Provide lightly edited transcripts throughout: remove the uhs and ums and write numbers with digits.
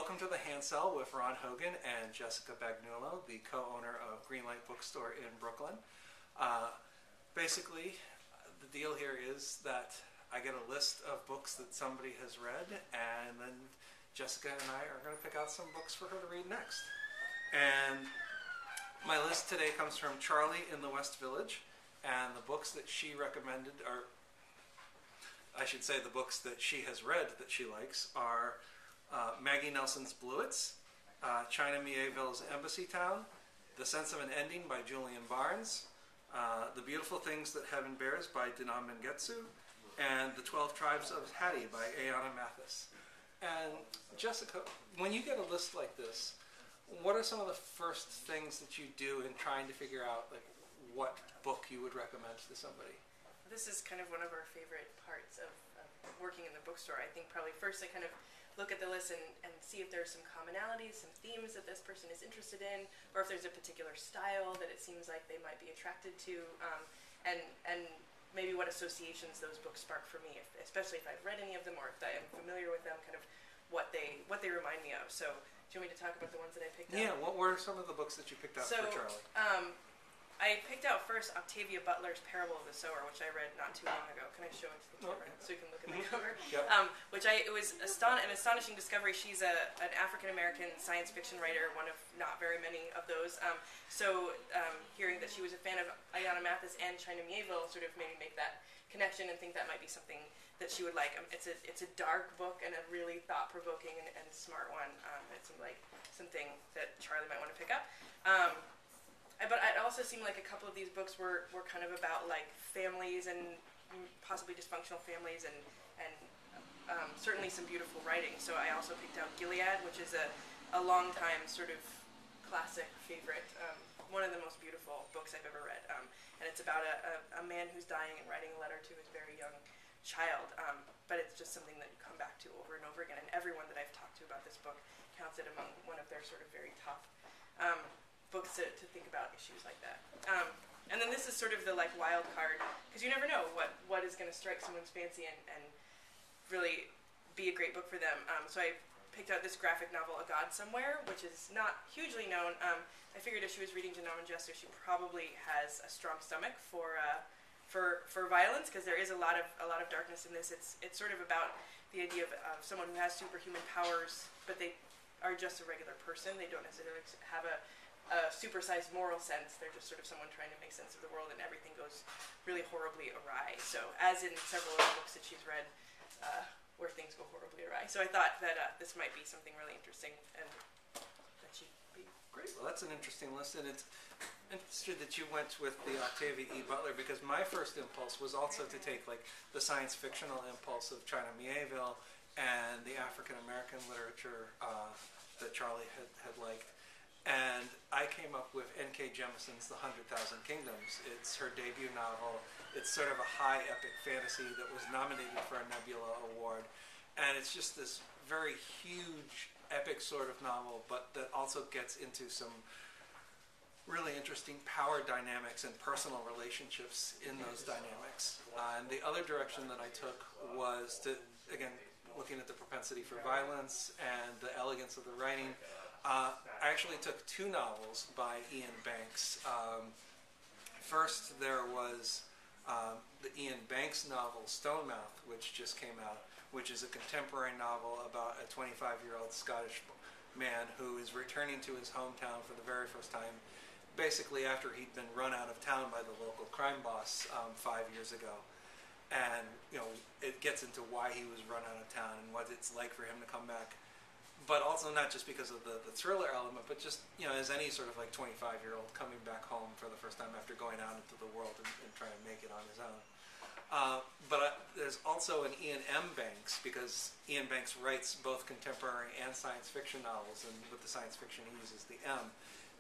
Welcome to the Handsell with Ron Hogan and Jessica Bagnulo, the co-owner of Greenlight Bookstore in Brooklyn. Basically, the deal here is that I get a list of books that somebody has read, and then Jessica and I are going to pick out some books for her to read next. And my list today comes from Charlie in the West Village, and the books that she recommended are, I should say the books that she has read that she likes are Maggie Nelson's Bluets, China Mieville's Embassytown, The Sense of an Ending by Julian Barnes, The Beautiful Things That Heaven Bears by Dinaw Mengetsu, and The 12 Tribes of Hattie by Ayana Mathis. And Jessica, when you get a list like this, what are some of the first things that you do in trying to figure out like what book you would recommend to somebody? This is kind of one of our favorite parts of working in the bookstore. I think probably first I kind of look at the list and see if there's some commonalities, some themes that this person is interested in, or if there's a particular style that it seems like they might be attracted to, and maybe what associations those books spark for me, especially if I've read any of them or if I am familiar with them, kind of what they remind me of. So do you want me to talk about the ones that I picked out? Yeah, what were some of the books that you picked out for Charlie? I picked out first Octavia Butler's Parable of the Sower, which I read not too long ago. Can I show it to the camera so you can look at the cover? Yep. It was an astonishing discovery. She's an African-American science fiction writer, one of not very many of those. Hearing that she was a fan of Ayana Mathis and China Mieville sort of made me make that connection and think that might be something that she would like. It's a dark book and a really thought-provoking and smart one. It seemed like something that Charlie might want to pick up. But it also seemed like a couple of these books were kind of about like families and possibly dysfunctional families and certainly some beautiful writing. So I also picked out Gilead, which is a long time sort of classic favorite, one of the most beautiful books I've ever read. And it's about a man who's dying and writing a letter to his very young child. But it's just something that you come back to over and over again. And everyone that I've talked to about this book counts it among one of their sort of very top books to think about issues like that. And then this is sort of the like wild card, because you never know what is going to strike someone's fancy and really be a great book for them. So I picked out this graphic novel, A God Somewhere, which is not hugely known. I figured if she was reading Dinaw Mengetsu, she probably has a strong stomach for violence, because there is a lot of darkness in this. It's sort of about the idea of someone who has superhuman powers, but they are just a regular person. They don't necessarily have a supersized moral sense. They're just sort of someone trying to make sense of the world, and everything goes really horribly awry. So as in several of the books that she's read where things go horribly awry. So I thought that this might be something really interesting and that she'd be great. Well, that's an interesting list, and it's interesting that you went with the Octavia E. Butler, because my first impulse was also to take like the science fictional impulse of China Mieville and the African American literature that Charlie had liked. And I came up with N.K. Jemison's The 100,000 Kingdoms. It's her debut novel. It's sort of a high epic fantasy that was nominated for a Nebula Award. And it's just this very huge epic sort of novel, but that also gets into some really interesting power dynamics and personal relationships in those dynamics. And the other direction that I took was to, again, looking at the propensity for violence and the elegance of the writing. I actually took two novels by Ian Banks. First, there was the Ian Banks novel, Stonemouth, which just came out, which is a contemporary novel about a 25-year-old Scottish man who is returning to his hometown for the very first time, basically after he'd been run out of town by the local crime boss 5 years ago. And, you know, it gets into why he was run out of town and what it's like for him to come back. But also not just because of the thriller element, but just, you know, as any sort of like 25-year-old coming back home for the first time after going out into the world and trying to make it on his own. There's also an Ian M. Banks, because Ian Banks writes both contemporary and science fiction novels, and with the science fiction he uses the M.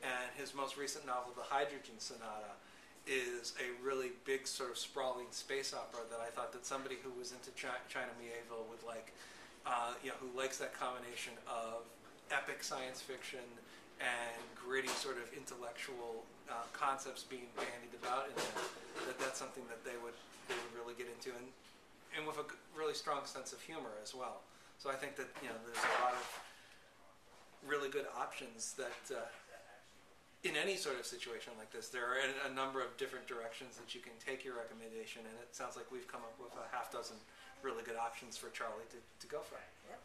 And his most recent novel, The Hydrogen Sonata, is a really big sort of sprawling space opera that I thought that somebody who was into China Mieville would like. Who likes that combination of epic science fiction and gritty sort of intellectual concepts being bandied about in there, that's something that they would really get into, and with a really strong sense of humor as well. So I think that, you know, there's a lot of good options that in any sort of situation like this, there are a number of different directions that you can take your recommendation, and it sounds like we've come up with a half dozen really good options for Charlie to go for. Yep.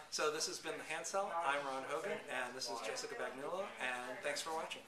So this has been the Handsell. I'm Ron Hogan, and this is Jessica Bagnulo, and thanks for watching.